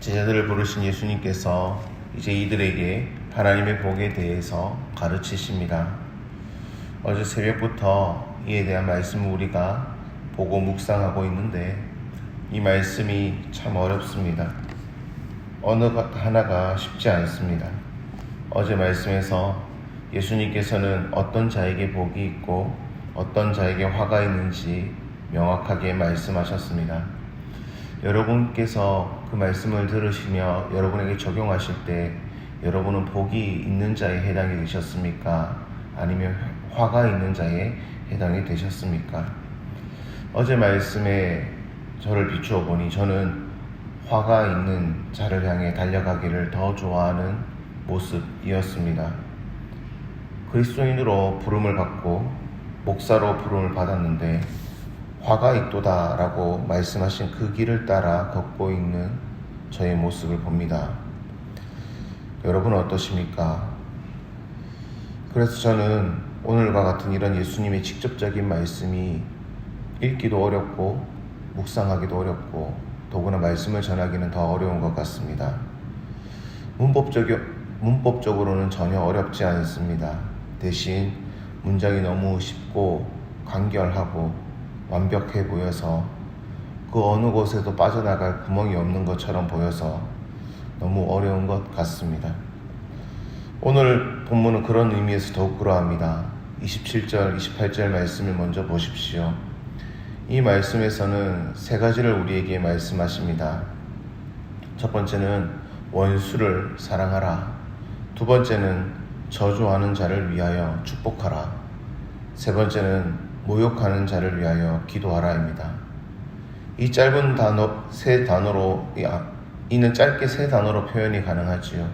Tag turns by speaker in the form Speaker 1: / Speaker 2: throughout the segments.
Speaker 1: 제자들을 부르신 예수님께서 이제 이들에게 하나님의 복에 대해서 가르치십니다. 어제 새벽부터 이에 대한 말씀을 우리가 보고 묵상하고 있는데 이 말씀이 참 어렵습니다. 어느 것 하나가 쉽지 않습니다. 어제 말씀에서 예수님께서는 어떤 자에게 복이 있고 어떤 자에게 화가 있는지 명확하게 말씀하셨습니다. 여러분께서 그 말씀을 들으시며 여러분에게 적용하실 때 여러분은 복이 있는 자에 해당이 되셨습니까? 아니면 화가 있는 자에 해당이 되셨습니까? 어제 말씀에 저를 비추어 보니 저는 화가 있는 자를 향해 달려가기를 더 좋아하는 모습이었습니다. 그리스도인으로 부름을 받고 목사로 부름을 받았는데 화가 있도다 라고 말씀하신 그 길을 따라 걷고 있는 저의 모습을 봅니다. 여러분은 어떠십니까? 그래서 저는 오늘과 같은 이런 예수님의 직접적인 말씀이 읽기도 어렵고 묵상하기도 어렵고 더구나 말씀을 전하기는 더 어려운 것 같습니다. 문법적으로는 전혀 어렵지 않습니다. 대신 문장이 너무 쉽고 간결하고 완벽해 보여서 그 어느 곳에도 빠져나갈 구멍이 없는 것처럼 보여서 너무 어려운 것 같습니다. 오늘 본문은 그런 의미에서 더욱 그러합니다. 27절, 28절 말씀을 먼저 보십시오. 이 말씀에서는 세 가지를 우리에게 말씀하십니다. 첫 번째는 원수를 사랑하라. 두 번째는 저주하는 자를 위하여 축복하라. 세 번째는 모욕하는 자를 위하여 기도하라입니다. 이 짧은 이는 짧게 세 단어로 표현이 가능하지요.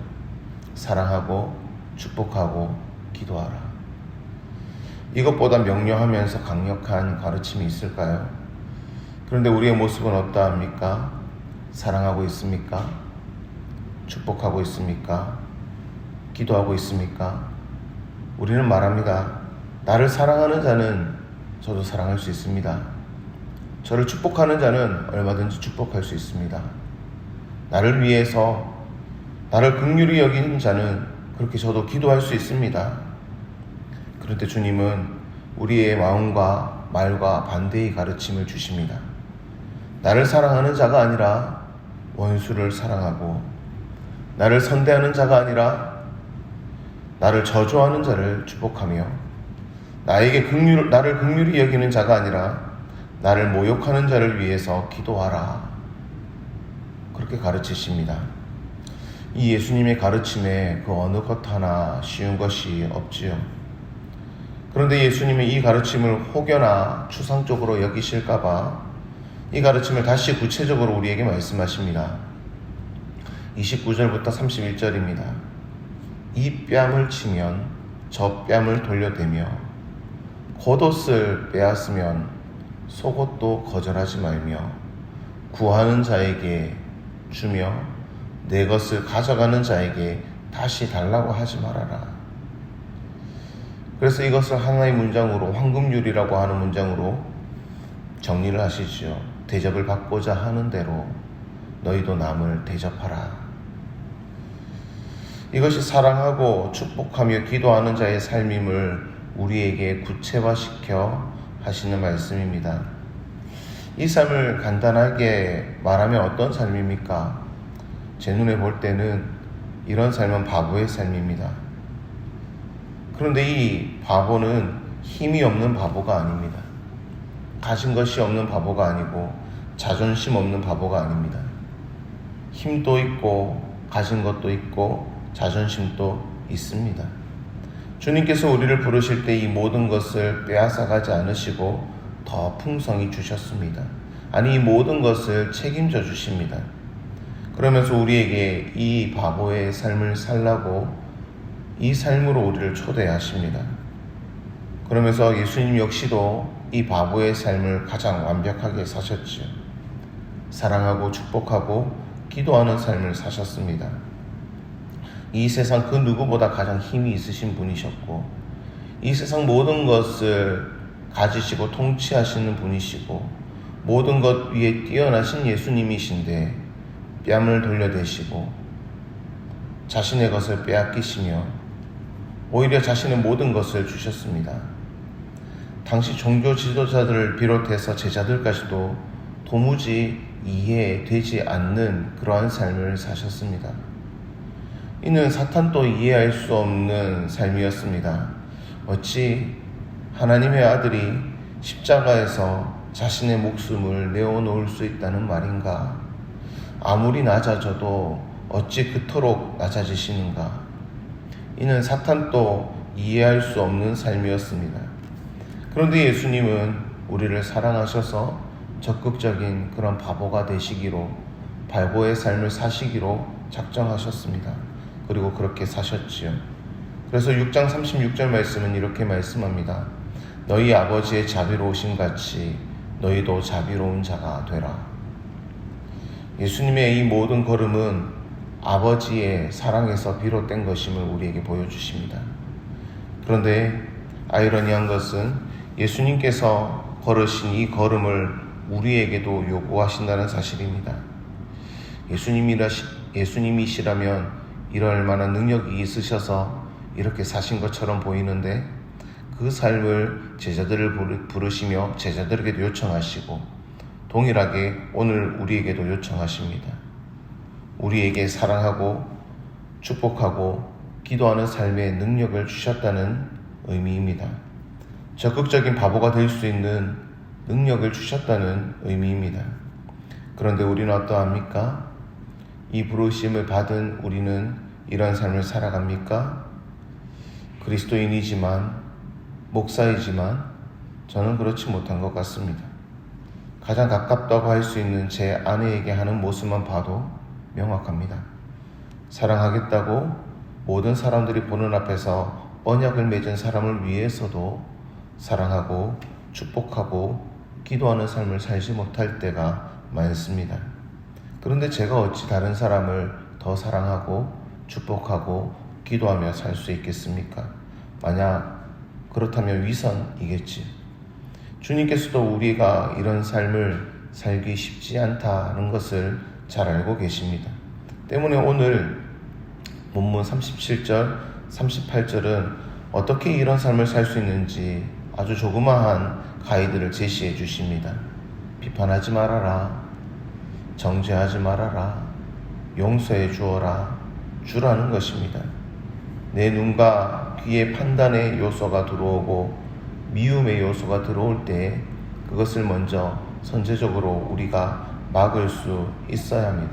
Speaker 1: 사랑하고 축복하고 기도하라. 이것보다 명료하면서 강력한 가르침이 있을까요? 그런데 우리의 모습은 어떠합니까? 사랑하고 있습니까? 축복하고 있습니까? 기도하고 있습니까? 우리는 말합니다. 나를 사랑하는 자는 저도 사랑할 수 있습니다. 저를 축복하는 자는 얼마든지 축복할 수 있습니다. 나를 위해서 나를 긍휼히 여기는 자는 그렇게 저도 기도할 수 있습니다. 그런데 주님은 우리의 마음과 말과 반대의 가르침을 주십니다. 나를 사랑하는 자가 아니라 원수를 사랑하고 나를 선대하는 자가 아니라 나를 저주하는 자를 축복하며 나를 긍휼히 여기는 자가 아니라 나를 모욕하는 자를 위해서 기도하라. 그렇게 가르치십니다. 이 예수님의 가르침에 그 어느 것 하나 쉬운 것이 없지요. 그런데 예수님이 이 가르침을 혹여나 추상적으로 여기실까봐 이 가르침을 다시 구체적으로 우리에게 말씀하십니다. 29절부터 31절입니다. 이 뺨을 치면 저 뺨을 돌려대며 겉옷을 빼앗으면 속옷도 거절하지 말며 구하는 자에게 주며 내 것을 가져가는 자에게 다시 달라고 하지 말아라. 그래서 이것을 하나의 문장으로 황금률이라고 하는 문장으로 정리를 하시지요. 대접을 받고자 하는 대로 너희도 남을 대접하라. 이것이 사랑하고 축복하며 기도하는 자의 삶임을 우리에게 구체화시켜 하시는 말씀입니다. 이 삶을 간단하게 말하면 어떤 삶입니까? 제 눈에 볼 때는 이런 삶은 바보의 삶입니다. 그런데 이 바보는 힘이 없는 바보가 아닙니다. 가진 것이 없는 바보가 아니고 자존심 없는 바보가 아닙니다. 힘도 있고 가진 것도 있고 자존심도 있습니다. 주님께서 우리를 부르실 때 이 모든 것을 빼앗아가지 않으시고 더 풍성히 주셨습니다. 아니, 이 모든 것을 책임져 주십니다. 그러면서 우리에게 이 바보의 삶을 살라고 이 삶으로 우리를 초대하십니다. 그러면서 예수님 역시도 이 바보의 삶을 가장 완벽하게 사셨지요. 사랑하고 축복하고 기도하는 삶을 사셨습니다. 이 세상 그 누구보다 가장 힘이 있으신 분이셨고 이 세상 모든 것을 가지시고 통치하시는 분이시고 모든 것 위에 뛰어나신 예수님이신데 뺨을 돌려대시고 자신의 것을 빼앗기시며 오히려 자신의 모든 것을 주셨습니다. 당시 종교 지도자들을 비롯해서 제자들까지도 도무지 이해되지 않는 그러한 삶을 사셨습니다. 이는 사탄도 이해할 수 없는 삶이었습니다. 어찌 하나님의 아들이 십자가에서 자신의 목숨을 내어놓을 수 있다는 말인가? 아무리 낮아져도 어찌 그토록 낮아지시는가? 이는 사탄도 이해할 수 없는 삶이었습니다. 그런데 예수님은 우리를 사랑하셔서 적극적인 그런 바보가 되시기로, 발보의 삶을 사시기로 작정하셨습니다. 그리고 그렇게 사셨지요. 그래서 6장 36절 말씀은 이렇게 말씀합니다. 너희 아버지의 자비로우심 같이 너희도 자비로운 자가 되라. 예수님의 이 모든 걸음은 아버지의 사랑에서 비롯된 것임을 우리에게 보여주십니다. 그런데 아이러니한 것은 예수님께서 걸으신 이 걸음을 우리에게도 요구하신다는 사실입니다. 예수님이시라면 이럴 만한 능력이 있으셔서 이렇게 사신 것처럼 보이는데 그 삶을 제자들을 부르시며 제자들에게도 요청하시고 동일하게 오늘 우리에게도 요청하십니다. 우리에게 사랑하고 축복하고 기도하는 삶의 능력을 주셨다는 의미입니다. 적극적인 바보가 될 수 있는 능력을 주셨다는 의미입니다. 그런데 우리는 어떠합니까? 이 부르심을 받은 우리는 이런 삶을 살아갑니까? 그리스도인이지만 목사이지만 저는 그렇지 못한 것 같습니다. 가장 가깝다고 할 수 있는 제 아내에게 하는 모습만 봐도 명확합니다. 사랑하겠다고 모든 사람들이 보는 앞에서 언약을 맺은 사람을 위해서도 사랑하고 축복하고 기도하는 삶을 살지 못할 때가 많습니다. 그런데 제가 어찌 다른 사람을 더 사랑하고 축복하고 기도하며 살 수 있겠습니까? 만약 그렇다면 위선이겠지. 주님께서도 우리가 이런 삶을 살기 쉽지 않다는 것을 잘 알고 계십니다. 때문에 오늘 본문 37절, 38절은 어떻게 이런 삶을 살 수 있는지 아주 조그마한 가이드를 제시해 주십니다. 비판하지 말아라. 정죄하지 말아라. 용서해 주어라. 주라는 것입니다. 내 눈과 귀에 판단의 요소가 들어오고 미움의 요소가 들어올 때 그것을 먼저 선제적으로 우리가 막을 수 있어야 합니다.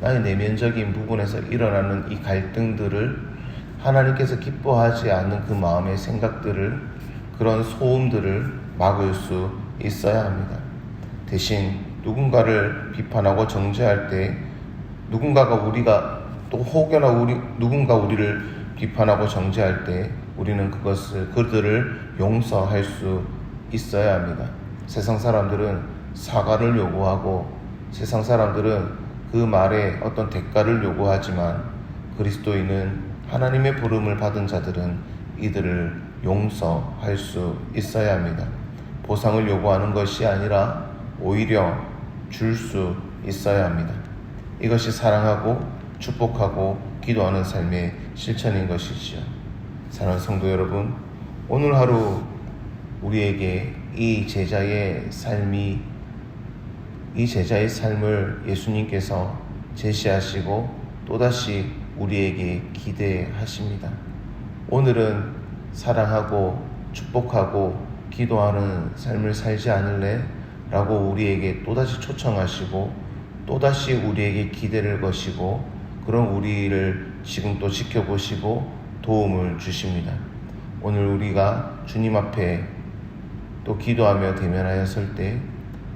Speaker 1: 나의 내면적인 부분에서 일어나는 이 갈등들을 하나님께서 기뻐하지 않는 그 마음의 생각들을, 그런 소음들을 막을 수 있어야 합니다. 대신 누군가를 비판하고 정죄할 때 누군가 우리를 비판하고 정죄할 때 우리는 그들을 용서할 수 있어야 합니다. 세상 사람들은 사과를 요구하고 세상 사람들은 그 말에 어떤 대가를 요구하지만 그리스도인은 하나님의 부름을 받은 자들은 이들을 용서할 수 있어야 합니다. 보상을 요구하는 것이 아니라 오히려 줄 수 있어야 합니다. 이것이 사랑하고 축복하고 기도하는 삶의 실천인 것이지요. 사랑하는 성도 여러분, 오늘 하루 우리에게 이 제자의 삶을 예수님께서 제시하시고 또다시 우리에게 기대하십니다. 오늘은 사랑하고 축복하고 기도하는 삶을 살지 않을래? 라고 우리에게 또다시 초청하시고 또다시 우리에게 기대를 거시고 그런 우리를 지금 또 지켜보시고 도움을 주십니다. 오늘 우리가 주님 앞에 또 기도하며 대면하였을 때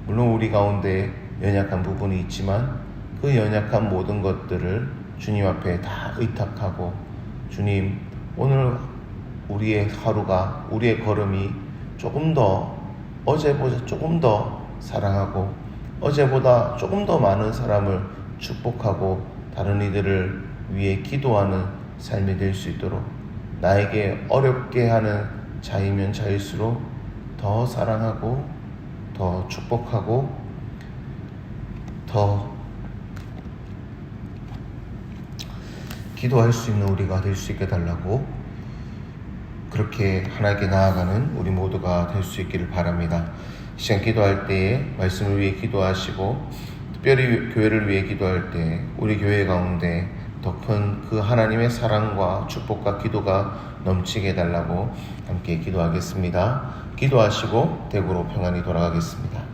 Speaker 1: 물론 우리 가운데 연약한 부분이 있지만 그 연약한 모든 것들을 주님 앞에 다 의탁하고 주님, 오늘 우리의 하루가, 우리의 걸음이 조금 더 어제보다 조금 더 사랑하고 어제보다 조금 더 많은 사람을 축복하고 다른 이들을 위해 기도하는 삶이 될 수 있도록 나에게 어렵게 하는 자이면 자일수록 더 사랑하고 더 축복하고 더 기도할 수 있는 우리가 될 수 있게 달라고, 그렇게 하나님께 나아가는 우리 모두가 될 수 있기를 바랍니다. 시간 기도할 때에 말씀을 위해 기도하시고, 특별히 교회를 위해 기도할 때 우리 교회 가운데 더 큰 그 하나님의 사랑과 축복과 기도가 넘치게 해달라고 함께 기도하겠습니다. 기도하시고 댁으로 평안히 돌아가겠습니다.